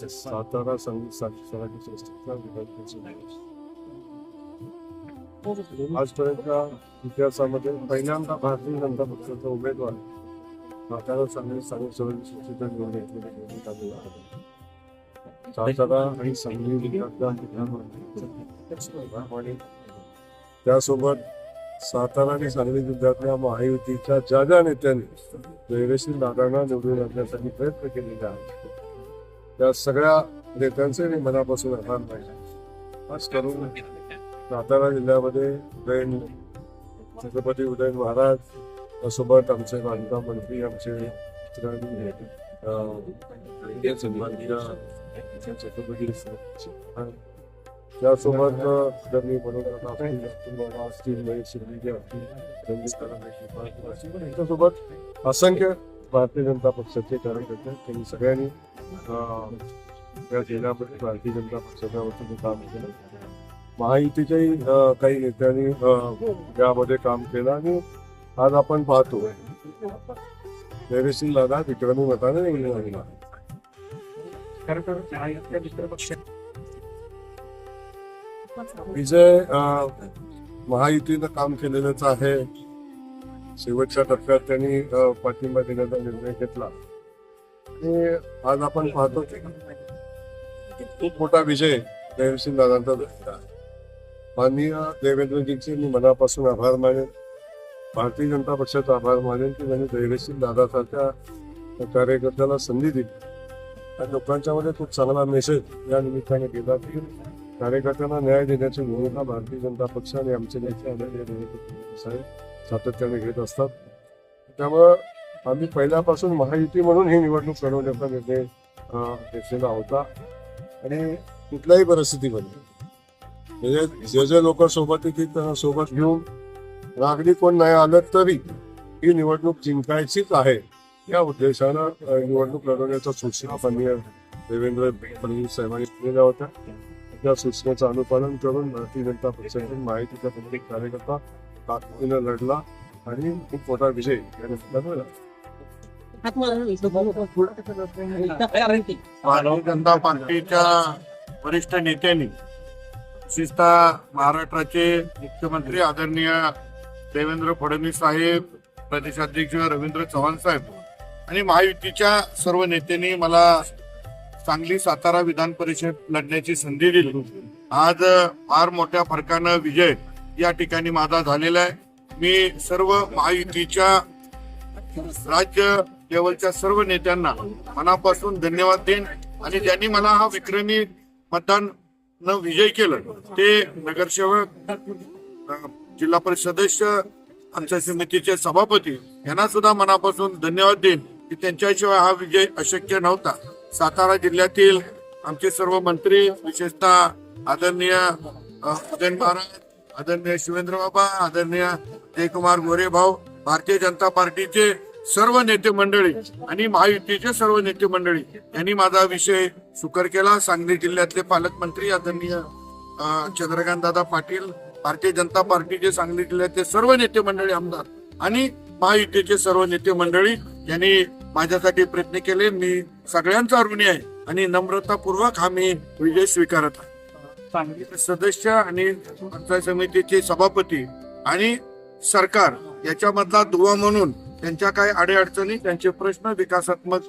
सातारा संगीत स्वराज्य संस्थेचा आजपर्यंतच्या इतिहासामध्ये पहिल्यांदा भारतीय जनता पक्षाचा उमेदवार सातारा संगीत स्वराज्य संस्थेचा निवडून घेतलेला आहे. सातारा आणि सांगली आणि त्यासोबत सातारा आणि सांगली जिल्ह्यातल्या महायुतीच्या ज्या नेत्यांनी धैर्यशील दादांना निवडून आणण्यासाठी प्रयत्न केलेले आहेत त्या सगळ्या नेत्यांचे मी मनापासून आभार मानतो. खास करून सातारा जिल्ह्यामध्ये छत्रपती उदयन महाराज त्यासोबत आमचे बांधकाम मंत्री आमचे छत्रपती त्यासोबत त्यांनी त्यासोबत असंख्य भारतीय जनता पक्षाचे कार्यकर्ते त्यांनी सगळ्यांनी या जिल्ह्यामध्ये भारतीय जनता पक्षाच्या वतीने काम केलं. महायुतीच्याही काही नेत्यांनी यामध्ये काम केलं आणि आज आपण पाहतो धैर्यशील दादा विक्रमी मताने निवडून आलेला. विजय महायुतीनं काम केलेलंच आहे. शेवटच्या टप्प्यात त्यांनी पाठिंबा देण्याचा निर्णय घेतला आणि आज आपण पाहतो की खूप मोठा विजय धैर्यशील दादांचा झाला. माननीय देवेंद्रजींचे मी मनापासून आभार मानेन. भारतीय जनता पक्षाचा आभार मानेन की त्यांनी धैर्यशील दादासारख्या कार्यकर्त्याला संधी दिली आणि लोकांच्या मध्ये खूप चांगला मेसेज या निमित्ताने गेला की कार्यकर्त्यांना न्याय देण्याची भूमिका भारतीय जनता पक्ष आणि आमचे नेते साहेब सातत्याने घेत असतात. त्यामुळं आम्ही पहिल्यापासून महायुती म्हणून ही निवडणूक लढवण्याचा निर्णय घेतलेला होता आणि कुठल्याही परिस्थितीमध्ये म्हणजे जे लोक सोबत येतील त्यांना सोबत घेऊन रागडी कोण नाही आलं तरी ही निवडणूक जिंकायचीच आहे या उद्देशानं निवडणूक लढवण्याचा सूचना माननीय देवेंद्र फडणवीस साहेबांनी दिलेल्या होत्या. त्या सूचनेचं अनुपालन करून भारतीय जनता पक्षातून महायुतीचा प्रत्येक कार्यकर्ता ताकदीनं लढला आणि खूप मोठा विजय मिळाला. भारतीय जनता पार्टीच्या वरिष्ठ नेत्यांनी विशेषतः महाराष्ट्राचे मुख्यमंत्री आदरणीय देवेंद्र फडणवीस साहेब, प्रदेशाध्यक्ष रवींद्र चव्हाण साहेब आणि महायुतीच्या सर्व नेत्यांनी मला सांगली सातारा विधान परिषद लढण्याची संधी दिली. आज फार मोठ्या फरकानं विजय या ठिकाणी माझा झालेला आहे. मी सर्व महायुतीच्या राज्य लेवलच्या सर्व नेत्यांना मनापासून धन्यवाद देईन आणि ज्यांनी मला हा विक्रमी मतदान विजय केलं ते नगरसेवक, जिल्हा परिषद सदस्य, आमच्या समितीचे सभापती यांना सुद्धा मनापासून धन्यवाद देईन की त्यांच्याशिवाय हा विजय अशक्य नव्हता. सातारा जिल्ह्यातील आमचे सर्व मंत्री विशेषतः आदरणीय उदयन महाराज, आदरणीय शिवेंद्र बाबा, आदरणीय जयकुमार गोरे भाऊ, भारतीय जनता पार्टीचे सर्व नेते मंडळी आणि महायुतीचे सर्व नेते मंडळी यांनी माझा विषय सुकर केला. सांगली जिल्ह्यातले पालकमंत्री आदरणीय चंद्रकांत दादा पाटील, भारतीय जनता पार्टीचे सांगली जिल्ह्यातले सर्व नेते मंडळी, आमदार आणि महायुतीचे सर्व नेते मंडळी यांनी माझ्यासाठी प्रयत्न केले. मी सगळ्यांचा ऋणी आहे आणि नम्रतापूर्वक हा मी विजय स्वीकारत आहे. सांगलीचे सदस्य आणि पंचायत समितीचे सभापती आणि सरकार याच्यामधला दुवा म्हणून त्यांच्या काही अडीअडचणी, त्यांचे प्रश्न, विकासात्मक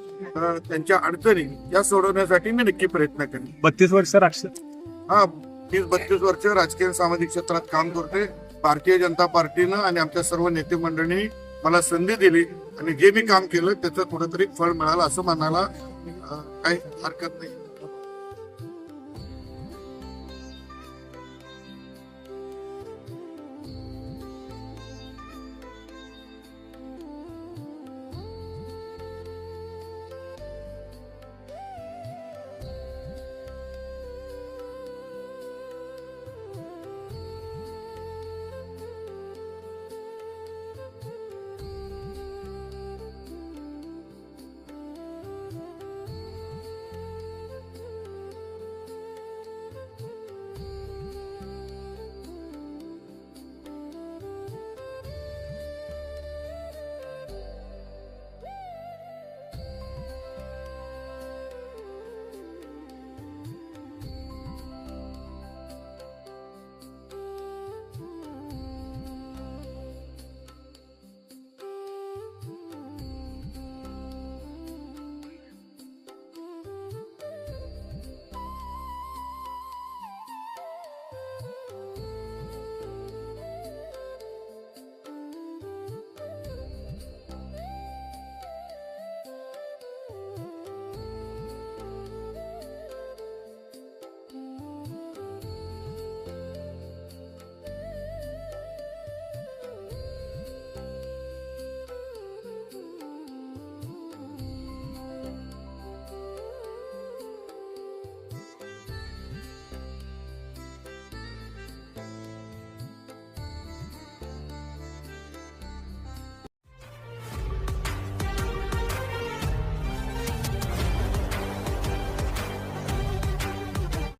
त्यांच्या अडचणी या सोडवण्यासाठी मी नक्की प्रयत्न करेन. 32 वर्ष हा 30-32 वर्ष राजकीय सामाजिक क्षेत्रात काम करते. भारतीय जनता पार्टीनं आणि आमच्या सर्व नेते मंडळींनी मला संधी दिली आणि जे मी काम केलं त्याचं कुठेतरी फळ मिळालं असं म्हणायला काही हरकत नाही.